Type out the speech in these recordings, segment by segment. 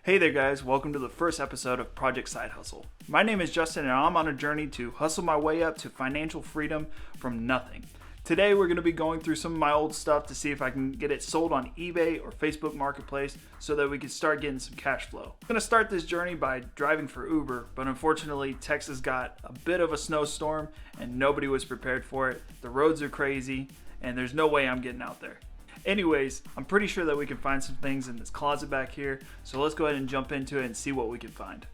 Hey there guys, welcome to the first episode of Project Side Hustle. My name is Justin and I'm on a journey to hustle my way up to financial freedom from nothing. Today we're going to be going through some of my old stuff to see if I can get it sold on eBay or Facebook Marketplace so that we can start getting some cash flow. I'm going to start this journey by driving for Uber, but unfortunately Texas got a bit of a snowstorm and nobody was prepared for it. The roads are crazy and there's no way I'm getting out there. Anyways, I'm pretty sure that we can find some things in this closet back here, so let's go ahead and jump into it and see what we can find.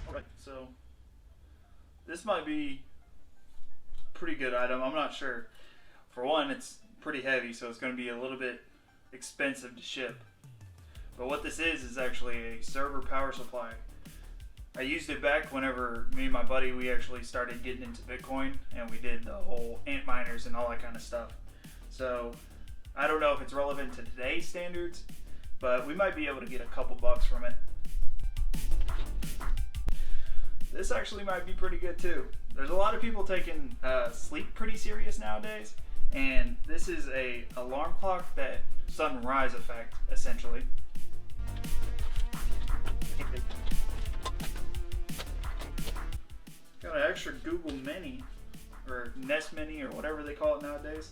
Alright, so this might be a pretty good item. I'm not sure. For one, it's pretty heavy, so it's going to be a little bit expensive to ship. But what this is actually a server power supply. I used it back whenever me and my buddy, we actually started getting into Bitcoin and we did the whole ant miners and all that kind of stuff. So I don't know if it's relevant to today's standards, but we might be able to get a couple bucks from it. This actually might be pretty good too. There's a lot of people taking sleep pretty serious nowadays, and this is a alarm clock that sunrise effect essentially. Got an extra Google Mini or Nest Mini or whatever they call it nowadays.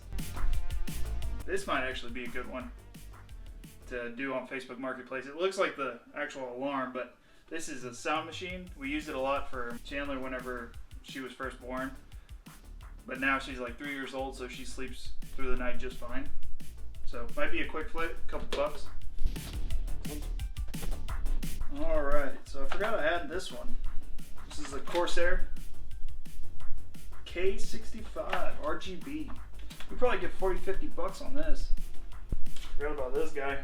This might actually be a good one to do on Facebook Marketplace. It looks like the actual alarm, but this is a sound machine. We used it a lot for Chandler whenever she was first born, but now she's like 3 years old, so she sleeps through the night just fine. So might be a quick flip, couple bucks. Alright, so I forgot I had this one. This is a Corsair K65 RGB. We probably get 40-50 bucks on this. Forgot about this guy.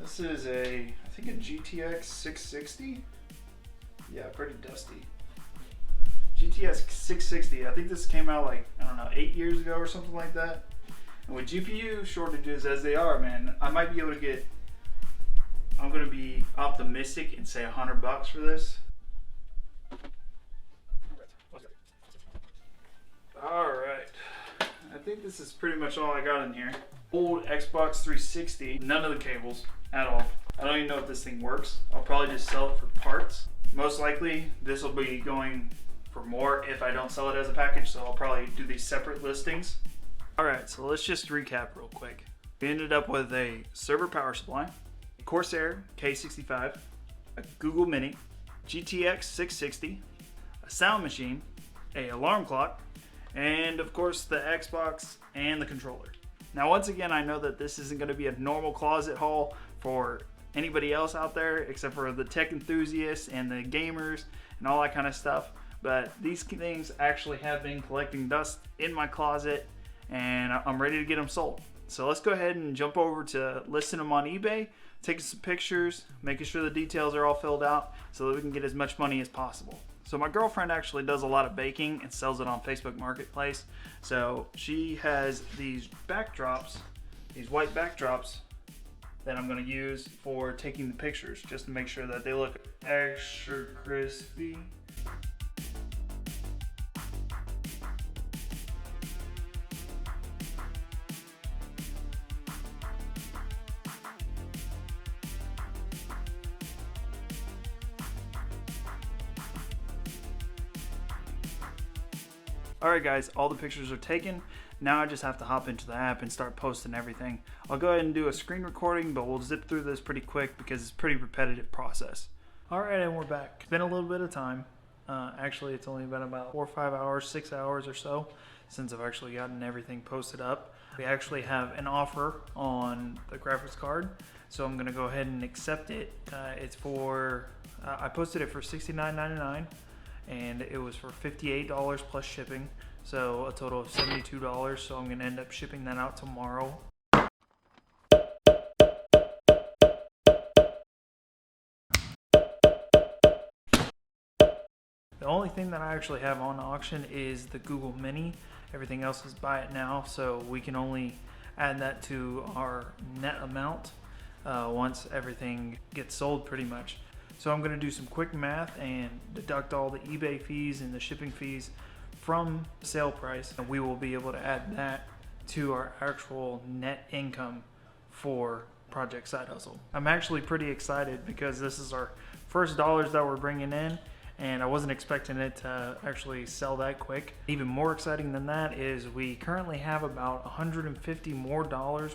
This is I think a GTX 660. Yeah, pretty dusty. GTX 660. I think this came out like, I don't know, 8 years ago or something like that. And with GPU shortages as they are, man, I might be able to get, I'm gonna be optimistic and say 100 bucks for this. Alright, I think this is pretty much all I got in here. Old Xbox 360, none of the cables at all. I don't even know if this thing works. I'll probably just sell it for parts. Most likely this will be going for more if I don't sell it as a package, so I'll probably do these separate listings. Alright, so let's just recap real quick. We ended up with a server power supply, a Corsair K65, a Google Mini, GTX 660, a sound machine, a alarm clock, and of course the Xbox and the controller. Now once again, I know that this isn't going to be a normal closet haul for anybody else out there except for the tech enthusiasts and the gamers and all that kind of stuff, but these things actually have been collecting dust in my closet and I'm ready to get them sold. So let's go ahead and jump over to listing them on eBay, taking some pictures, making sure the details are all filled out so that we can get as much money as possible. So my girlfriend actually does a lot of baking and sells it on Facebook Marketplace. So she has these backdrops, these white backdrops that I'm going to use for taking the pictures just to make sure that they look extra crispy. Alright guys, all the pictures are taken. Now I just have to hop into the app and start posting everything. I'll go ahead and do a screen recording, but we'll zip through this pretty quick because it's a pretty repetitive process. Alright, and we're back. It's been a little bit of time. Actually, it's only been about 4 or 5 hours, 6 hours or so since I've actually gotten everything posted up. We actually have an offer on the graphics card, so I'm going to go ahead and accept it. It's for, I posted it for $69.99. and it was for $58 plus shipping, so a total of $72. So I'm gonna end up shipping that out tomorrow. The only thing that I actually have on auction is the Google Mini. Everything else is buy it now, so we can only add that to our net amount once everything gets sold pretty much. So I'm going to do some quick math and deduct all the eBay fees and the shipping fees from the sale price, and we will be able to add that to our actual net income for Project Side Hustle. I'm actually pretty excited because this is our first dollars that we're bringing in, and I wasn't expecting it to actually sell that quick. Even more exciting than that is we currently have about $150 more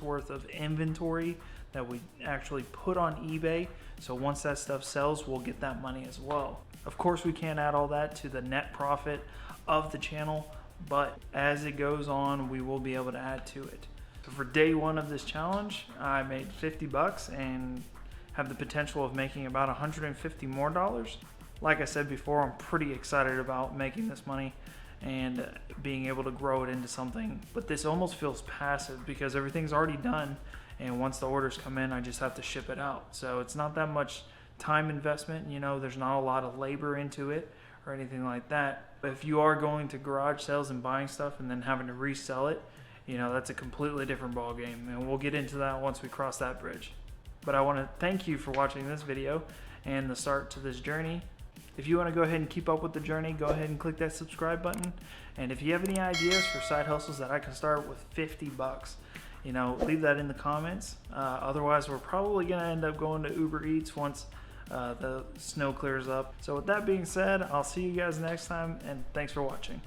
worth of inventory that we actually put on eBay. So once that stuff sells, we'll get that money as well. Of course, we can't add all that to the net profit of the channel, but as it goes on, we will be able to add to it. So for day one of this challenge, I made 50 bucks and have the potential of making about $150 more. Like I said before, I'm pretty excited about making this money and being able to grow it into something. But this almost feels passive because everything's already done, and once the orders come in, I just have to ship it out. So it's not that much time investment, you know, there's not a lot of labor into it or anything like that. But if you are going to garage sales and buying stuff and then having to resell it, you know, that's a completely different ball game, and we'll get into that once we cross that bridge. But I want to thank you for watching this video and the start to this journey. If you want to go ahead and keep up with the journey, go ahead and click that subscribe button. And if you have any ideas for side hustles that I can start with 50 bucks, you know, leave that in the comments. Otherwise, we're probably going to end up going to Uber Eats once the snow clears up. So with that being said, I'll see you guys next time, and thanks for watching.